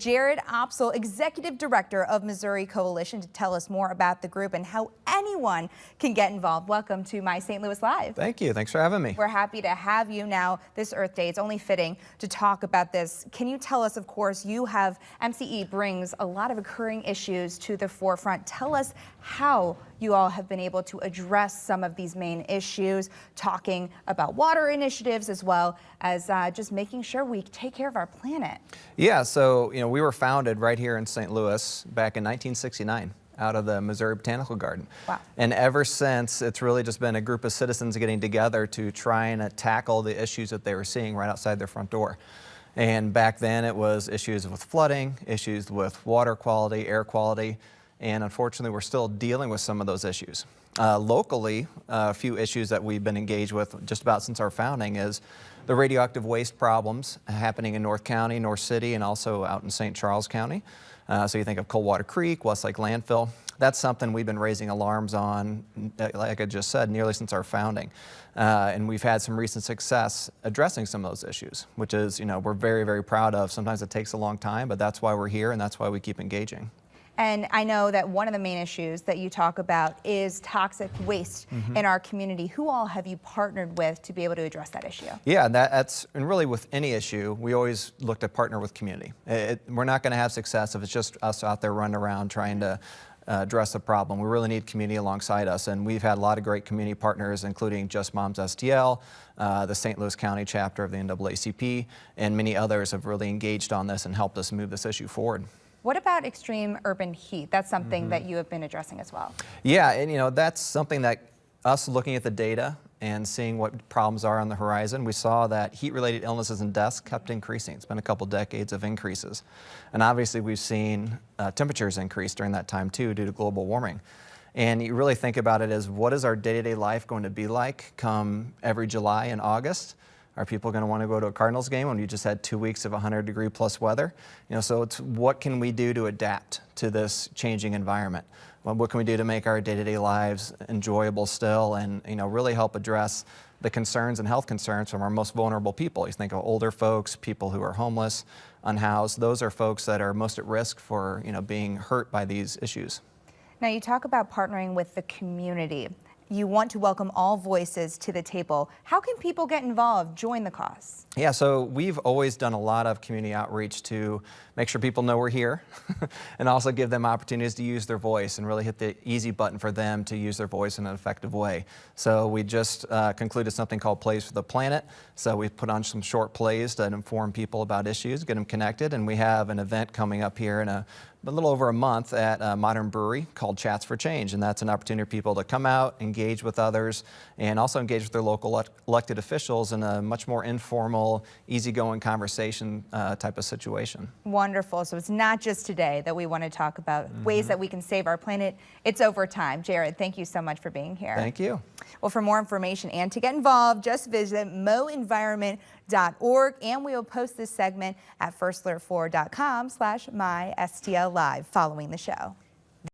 Jared Opsahl, Executive Director of Missouri Coalition, to tell us more about the group and how anyone can get involved. Welcome to My St. Louis Live. Thank you. Thanks for having me. We're happy to have you now this Earth Day. It's only fitting to talk about this. Can you tell us, of course, MCE brings a lot of occurring issues to the forefront. Tell us how you all have been able to address some of these main issues, talking about water initiatives as well as just making sure we take care of our planet. Yeah, so we were founded right here in St. Louis back in 1969 out of the Missouri Botanical Garden. Wow. And ever since, it's really just been a group of citizens getting together to try and tackle the issues that they were seeing right outside their front door. And back then it was issues with flooding, issues with water quality, air quality, and unfortunately we're still dealing with some of those issues. Locally, a few issues that we've been engaged with just about since our founding is the radioactive waste problems happening in North County, North City, and also out in St. Charles County. So you think of Coldwater Creek, Westlake Landfill. That's something we've been raising alarms on, like I just said, nearly since our founding. And we've had some recent success addressing some of those issues, which is, we're very, very proud of. Sometimes it takes a long time, but that's why we're here and that's why we keep engaging. And I know that one of the main issues that you talk about is toxic waste in our community. Who all have you partnered with to be able to address that issue? Yeah, and really with any issue, we always look to partner with community. We're not going to have success if it's just us out there running around trying to address the problem. We really need community alongside us, and we've had a lot of great community partners, including Just Moms STL, the St. Louis County chapter of the NAACP, and many others have really engaged on this and helped us move this issue forward. What about extreme urban heat? That's something that you have been addressing as well. Yeah, and that's something that us looking at the data and seeing what problems are on the horizon, we saw that heat-related illnesses and deaths kept increasing. It's been a couple decades of increases. And obviously we've seen temperatures increase during that time too due to global warming. And you really think about it as what is our day-to-day life going to be like come every July and August? Are people going to want to go to a Cardinals game when you just had 2 weeks of 100-degree-plus weather? So it's what can we do to adapt to this changing environment? What can we do to make our day-to-day lives enjoyable still and really help address the concerns and health concerns from our most vulnerable people? You think of older folks, people who are homeless, unhoused. Those are folks that are most at risk for being hurt by these issues. Now you talk about partnering with the community. You want to welcome all voices to the table. How can people get involved, join the cause? Yeah, so we've always done a lot of community outreach to make sure people know we're here and also give them opportunities to use their voice and really hit the easy button for them to use their voice in an effective way. So we just concluded something called Plays for the Planet. So we put on some short plays to inform people about issues, get them connected, and we have an event coming up here in a little over a month at Modern Brewery called Chats for Change, and that's an opportunity for people to come out, engage with others, and also engage with their local elected officials in a much more informal, easygoing conversation type of situation. Wonderful. So it's not just today that we want to talk about ways that we can save our planet. It's over time. Jared, thank you so much for being here. Thank you. Well, for more information and to get involved, just visit moenvironment.org, and we will post this segment at firstalert4.com/mystl live following the show.